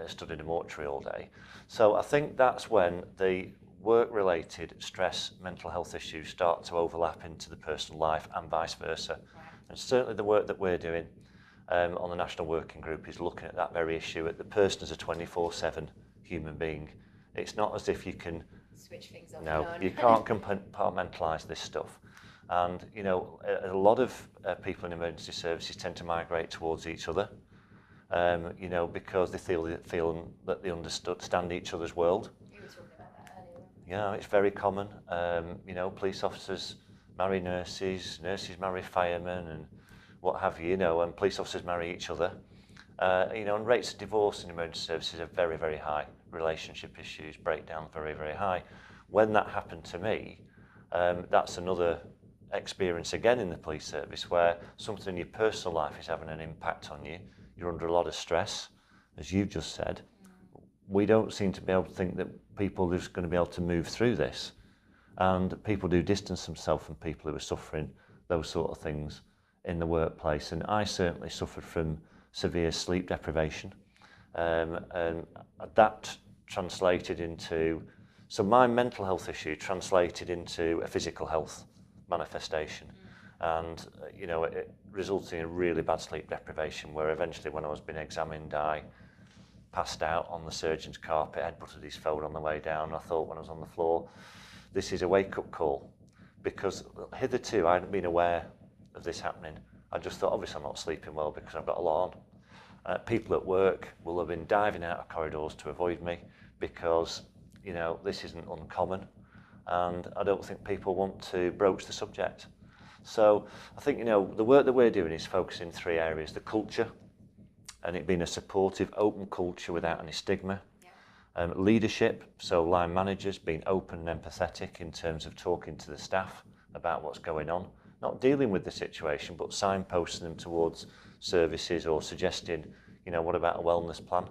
Stood in a mortuary all day. So I think that's when the work-related stress, mental health issues start to overlap into the personal life and vice versa. And certainly the work that we're doing on the National Working Group is looking at that very issue, at the person as a 24/7 human being. It's not as if you can switch things off. No, you can't compartmentalise this stuff. And, you know, a lot of people in emergency services tend to migrate towards each other, you know, because they feel that they understand each other's world. You were talking about that earlier. Yeah, it's very common. You know, police officers marry nurses, nurses marry firemen and what have you, you know, and police officers marry each other. You know, and rates of divorce in emergency services are very, very high. Relationship issues, breakdown, very, very high. When that happened to me, that's another experience again in the police service where something in your personal life is having an impact on you. You're under a lot of stress, as you've just said. We don't seem to be able to think that people are just going to be able to move through this. And people do distance themselves from people who are suffering those sort of things in the workplace. And I certainly suffered from severe sleep deprivation. And that translated into, so my mental health issue translated into a physical health manifestation. And, you know, it resulted in a really bad sleep deprivation where eventually when I was being examined, I passed out on the surgeon's carpet, headbutted his phone on the way down. I thought when I was on the floor, this is a wake-up call, because hitherto I hadn't been aware of this happening. I just thought, obviously I'm not sleeping well because I've got a lot on. People at work will have been diving out of corridors to avoid me because, you know, this isn't uncommon, and I don't think people want to broach the subject. So I think, you know, the work that we're doing is focusing in 3 areas: the culture, and it being a supportive, open culture without any stigma. Leadership, so line managers being open and empathetic in terms of talking to the staff about what's going on, not dealing with the situation, but signposting them towards services or suggesting, you know, what about a wellness plan?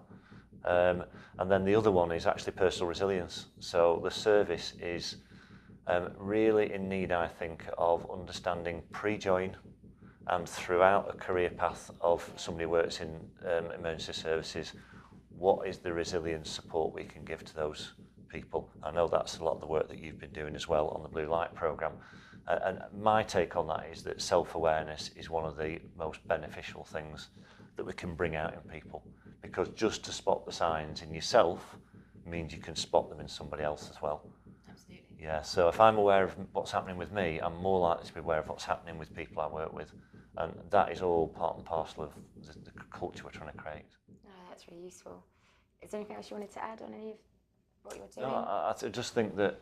And then the other one is actually personal resilience. So the service is really in need, I think, of understanding pre-join and throughout a career path of somebody who works in emergency services, what is the resilience support we can give to those people? I know that's a lot of the work that you've been doing as well on the Blue Light programme. And my take on that is that self-awareness is one of the most beneficial things that we can bring out in people, because just to spot the signs in yourself means you can spot them in somebody else as well. Absolutely. Yeah, so if I'm aware of what's happening with me, I'm more likely to be aware of what's happening with people I work with. And that is all part and parcel of the culture we're trying to create. No, that's really useful. Is there anything else you wanted to add on any of what you're doing? No, I just think that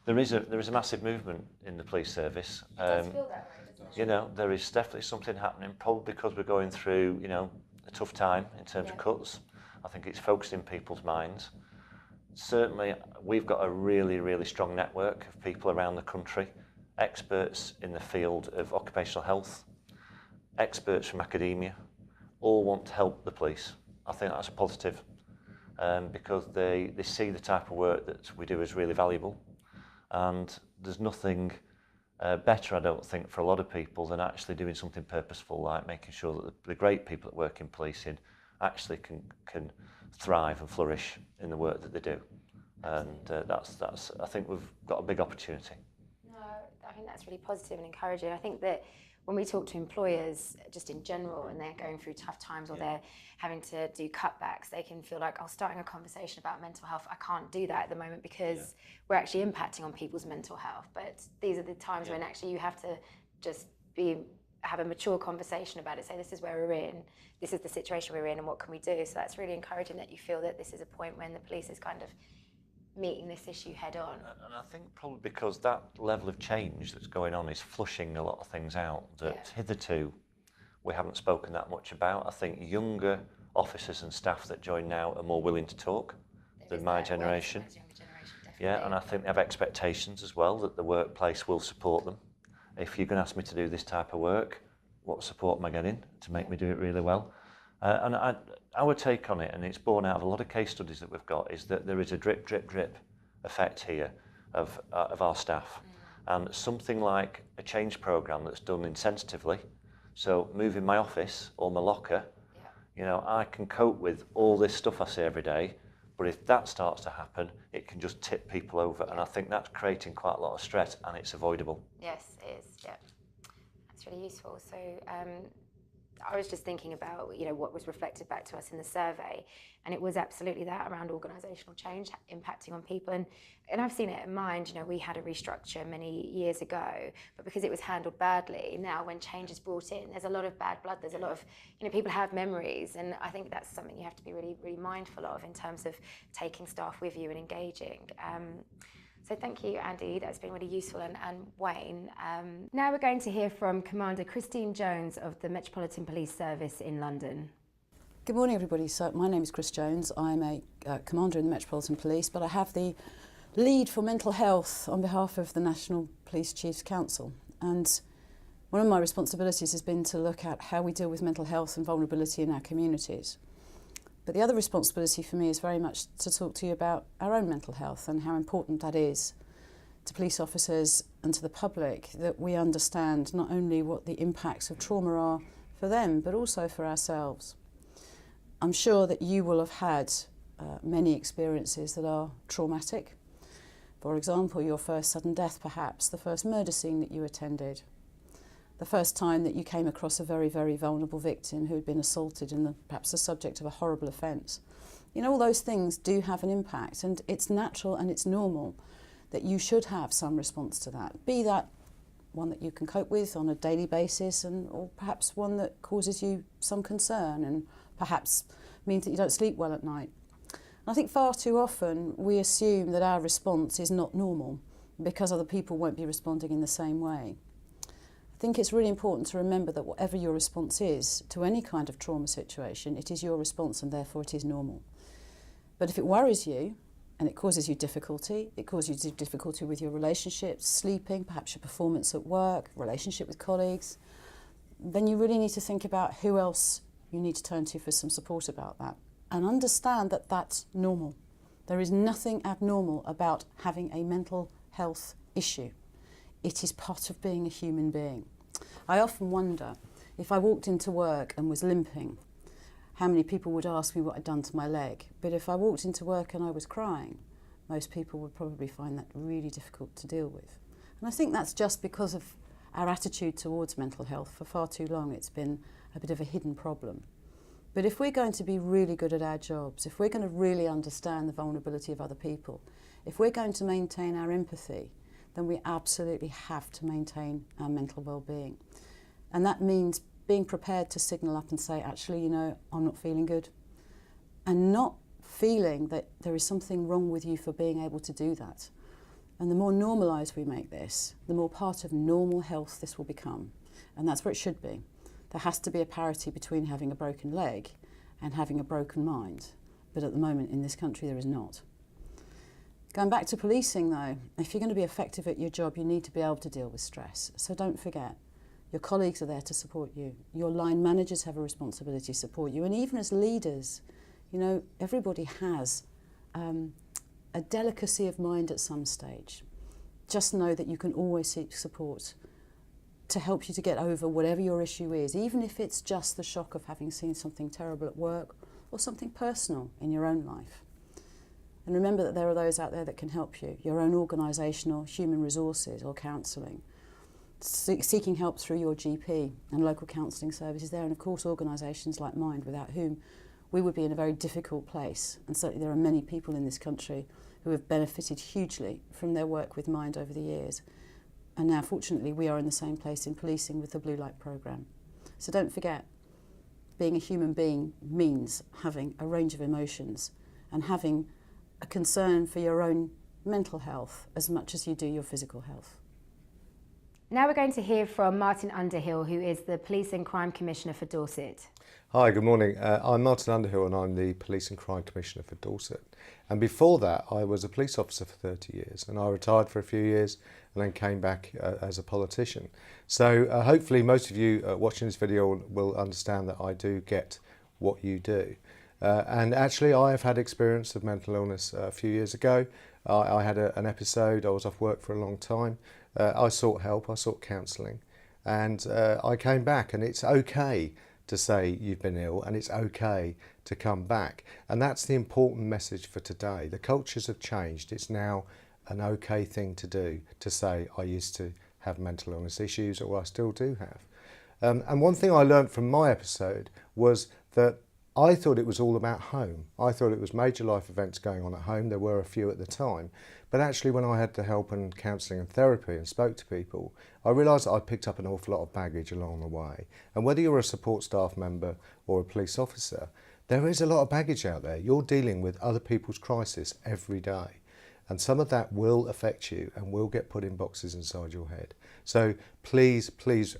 there is a massive movement in the police service. It does feel that way, doesn't it? You know, there is definitely something happening, probably because we're going through, you know, a tough time in terms of cuts. I think it's focused in people's minds. Certainly, we've got a really, really strong network of people around the country, experts in the field of occupational health, experts from academia, all want to help the police. I think that's a positive, because they see the type of work that we do as really valuable. And there's nothing better, I don't think, for a lot of people than actually doing something purposeful, like making sure that the great people that work in policing actually can thrive and flourish in the work that they do. And that's I think we've got a big opportunity. No, I think that's really positive and encouraging. I think that when we talk to employers just in general and they're going through tough times or they're having to do cutbacks, they can feel like, oh, starting a conversation about mental health, I can't do that at the moment because we're actually impacting on people's mental health. But these are the times when actually you have to just have a mature conversation about it, say this is where we're in, this is the situation we're in and what can we do. So that's really encouraging that you feel that this is a point when the police is kind of meeting this issue head on. And I think probably because that level of change that's going on is flushing a lot of things out that hitherto we haven't spoken that much about. I think younger officers and staff that join now are more willing to talk than my generation. Yeah, and I think they have expectations as well that the workplace will support them. If you're going to ask me to do this type of work, what support am I getting to make me do it really well? And our take on it, and it's born out of a lot of case studies that we've got, is that there is a drip, drip, drip effect here of our staff. And something like a change programme that's done insensitively, so moving my office or my locker, you know, I can cope with all this stuff I see every day, but if that starts to happen, it can just tip people over. And I think that's creating quite a lot of stress, and it's avoidable. Yes, it is, yeah. That's really useful. So I was just thinking about, what was reflected back to us in the survey, and it was absolutely that around organisational change impacting on people. And I've seen it in Mind. We had a restructure many years ago, but because it was handled badly, now when change is brought in, there's a lot of bad blood. There's a lot of, people have memories, and I think that's something you have to be really, really mindful of in terms of taking staff with you and engaging. So thank you, Andy. That's been really useful, and Wayne. Now we're going to hear from Commander Christine Jones of the Metropolitan Police Service in London. Good morning, everybody. So my name is Chris Jones. I'm a commander in the Metropolitan Police, but I have the lead for mental health on behalf of the National Police Chiefs Council. And one of my responsibilities has been to look at how we deal with mental health and vulnerability in our communities. But the other responsibility for me is very much to talk to you about our own mental health and how important that is to police officers and to the public, that we understand not only what the impacts of trauma are for them, but also for ourselves. I'm sure that you will have had many experiences that are traumatic. For example, your first sudden death perhaps, the first murder scene that you attended, the first time that you came across a very, very vulnerable victim who had been assaulted and perhaps the subject of a horrible offence. All those things do have an impact, and it's natural and it's normal that you should have some response to that, be that one that you can cope with on a daily basis, or perhaps one that causes you some concern and perhaps means that you don't sleep well at night. And I think far too often we assume that our response is not normal because other people won't be responding in the same way. I think it's really important to remember that whatever your response is to any kind of trauma situation, it is your response and therefore it is normal. But if it worries you and it causes you difficulty, it causes you difficulty with your relationships, sleeping, perhaps your performance at work, relationship with colleagues, then you really need to think about who else you need to turn to for some support about that. And understand that that's normal. There is nothing abnormal about having a mental health issue. It is part of being a human being. I often wonder, if I walked into work and was limping, how many people would ask me what I'd done to my leg? But if I walked into work and I was crying, most people would probably find that really difficult to deal with. And I think that's just because of our attitude towards mental health. For far too long it's been a bit of a hidden problem. But if we're going to be really good at our jobs, if we're going to really understand the vulnerability of other people, if we're going to maintain our empathy, then we absolutely have to maintain our mental well-being. And that means being prepared to signal up and say, actually, I'm not feeling good. And not feeling that there is something wrong with you for being able to do that. And the more normalised we make this, the more part of normal health this will become. And that's where it should be. There has to be a parity between having a broken leg and having a broken mind. But at the moment in this country there is not. Going back to policing though, if you're going to be effective at your job, you need to be able to deal with stress. So don't forget, your colleagues are there to support you. Your line managers have a responsibility to support you. And even as leaders, everybody has a delicacy of mind at some stage. Just know that you can always seek support to help you to get over whatever your issue is, even if it's just the shock of having seen something terrible at work or something personal in your own life. And remember that there are those out there that can help you, your own organisational human resources or counselling, seeking help through your GP and local counselling services there, and of course organisations like Mind, without whom we would be in a very difficult place. And certainly there are many people in this country who have benefited hugely from their work with Mind over the years. And now fortunately we are in the same place in policing with the Blue Light programme. So don't forget, being a human being means having a range of emotions and having a concern for your own mental health as much as you do your physical health. Now we're going to hear from Martin Underhill, who is the Police and Crime Commissioner for Dorset. Hi, good morning. I'm Martin Underhill and I'm the Police and Crime Commissioner for Dorset. And before that, I was a police officer for 30 years and I retired for a few years and then came back as a politician. So hopefully most of you watching this video will understand that I do get what you do. And actually I have had experience of mental illness a few years ago. I had an episode, I was off work for a long time. I sought help, I sought counselling, and I came back, and it's okay to say you've been ill and it's okay to come back. And that's the important message for today. The cultures have changed. It's now an okay thing to do to say I used to have mental illness issues, or I still do have. And one thing I learned from my episode was that I thought it was all about home. I thought it was major life events going on at home. There were a few at the time. But actually, when I had the help and counselling and therapy and spoke to people, I realised that I picked up an awful lot of baggage along the way. And whether you're a support staff member or a police officer, there is a lot of baggage out there. You're dealing with other people's crisis every day. And some of that will affect you and will get put in boxes inside your head. So please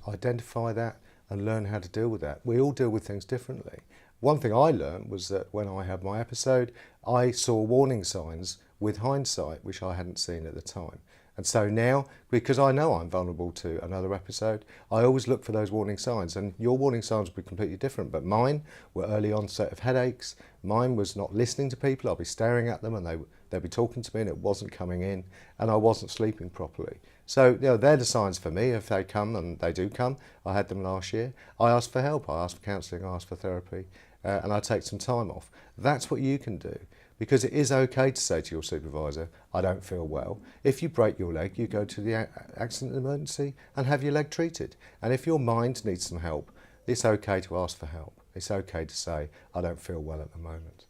identify that and learn how to deal with that. We all deal with things differently. One thing I learned was that when I had my episode, I saw warning signs with hindsight, which I hadn't seen at the time. And so now, because I know I'm vulnerable to another episode, I always look for those warning signs. And your warning signs will be completely different, but mine were early onset of headaches. Mine was not listening to people. I'll be staring at them and they'd be talking to me and it wasn't coming in, and I wasn't sleeping properly. So, you know, they're the signs for me. If they come, and they do come, I had them last year, I asked for help, I asked for counselling, I asked for therapy, and I take some time off. That's what you can do. Because it is okay to say to your supervisor, I don't feel well. If you break your leg, you go to the accident emergency and have your leg treated. And if your mind needs some help, it's okay to ask for help. It's okay to say, I don't feel well at the moment.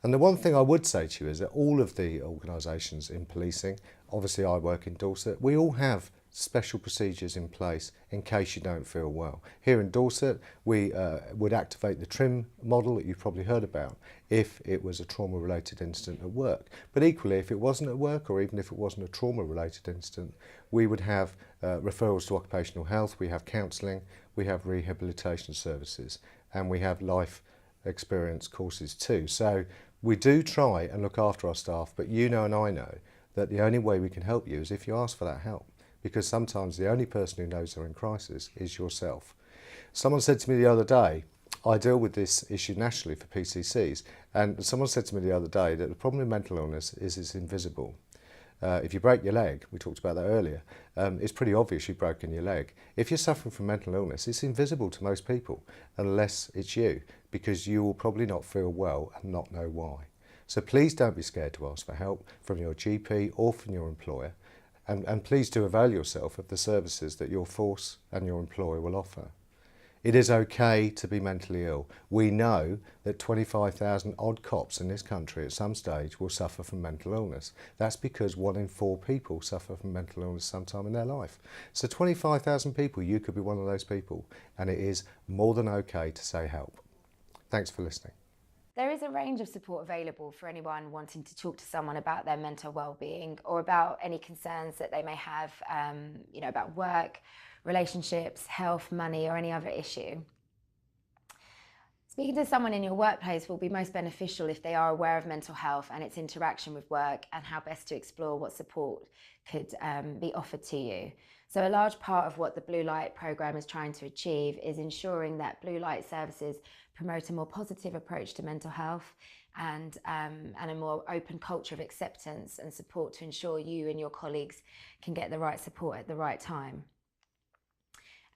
And the one thing I would say to you is that all of the organisations in policing, obviously I work in Dorset, we all have special procedures in place in case you don't feel well. Here in Dorset, we would activate the TRIM model that you've probably heard about if it was a trauma-related incident at work. But equally, if it wasn't at work, or even if it wasn't a trauma-related incident, we would have referrals to occupational health, we have counselling, we have rehabilitation services, and we have life experience courses too. So we do try and look after our staff, but you know and I know that the only way we can help you is if you ask for that help. Because sometimes the only person who knows they're in crisis is yourself. Someone said to me the other day, I deal with this issue nationally for PCCs, and someone said to me the other day that the problem with mental illness is it's invisible. If you break your leg, we talked about that earlier, it's pretty obvious you've broken your leg. If you're suffering from mental illness, it's invisible to most people, unless it's you, because you will probably not feel well and not know why. So please don't be scared to ask for help from your GP or from your employer. And please do avail yourself of the services that your force and your employer will offer. It is okay to be mentally ill. We know that 25,000 odd cops in this country at some stage will suffer from mental illness. That's because 1 in 4 people suffer from mental illness sometime in their life. So 25,000 people, you could be one of those people, and it is more than okay to say help. Thanks for listening. There is a range of support available for anyone wanting to talk to someone about their mental well-being or about any concerns that they may have, about work, relationships, health, money, or any other issue. Speaking to someone in your workplace will be most beneficial if they are aware of mental health and its interaction with work and how best to explore what support could be offered to you. So a large part of what the Blue Light programme is trying to achieve is ensuring that Blue Light services promote a more positive approach to mental health and a more open culture of acceptance and support to ensure you and your colleagues can get the right support at the right time.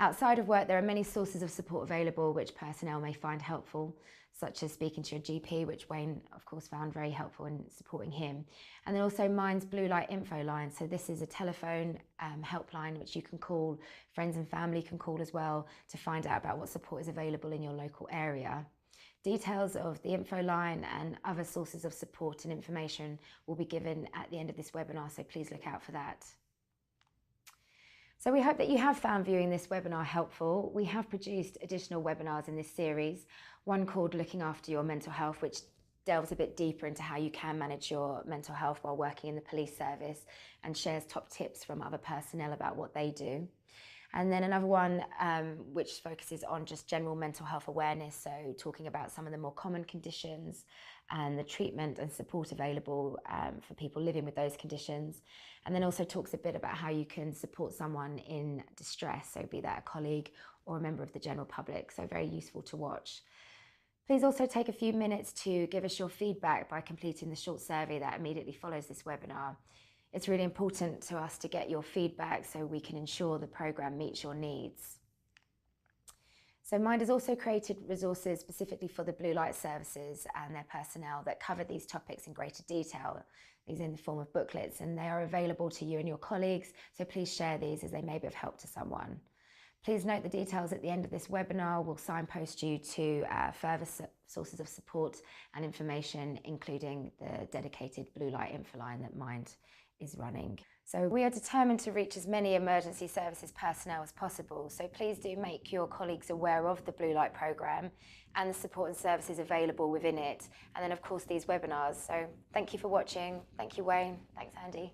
Outside of work, there are many sources of support available which personnel may find helpful, such as speaking to your GP, which Wayne, of course, found very helpful in supporting him. And then also Mind's Blue Light info line. So this is a telephone helpline which you can call, friends and family can call as well, to find out about what support is available in your local area. Details of the info line and other sources of support and information will be given at the end of this webinar, so please look out for that. So we hope that you have found viewing this webinar helpful. We have produced additional webinars in this series, one called Looking After Your Mental Health, which delves a bit deeper into how you can manage your mental health while working in the police service and shares top tips from other personnel about what they do. And then another one which focuses on just general mental health awareness, so talking about some of the more common conditions and the treatment and support available for people living with those conditions. And then also talks a bit about how you can support someone in distress, so be that a colleague or a member of the general public, so very useful to watch. Please also take a few minutes to give us your feedback by completing the short survey that immediately follows this webinar. It's really important to us to get your feedback so we can ensure the programme meets your needs. So Mind has also created resources specifically for the Blue Light services and their personnel that cover these topics in greater detail. These in the form of booklets, and they are available to you and your colleagues, so please share these as they may be of help to someone. Please note the details at the end of this webinar. We'll signpost you to further sources of support and information, including the dedicated blue light info line that Mind is running. So we are determined to reach as many emergency services personnel as possible. So please do make your colleagues aware of the blue light programme and the support and services available within it. And then of course these webinars. So thank you for watching. Thank you, Wayne. Thanks, Andy.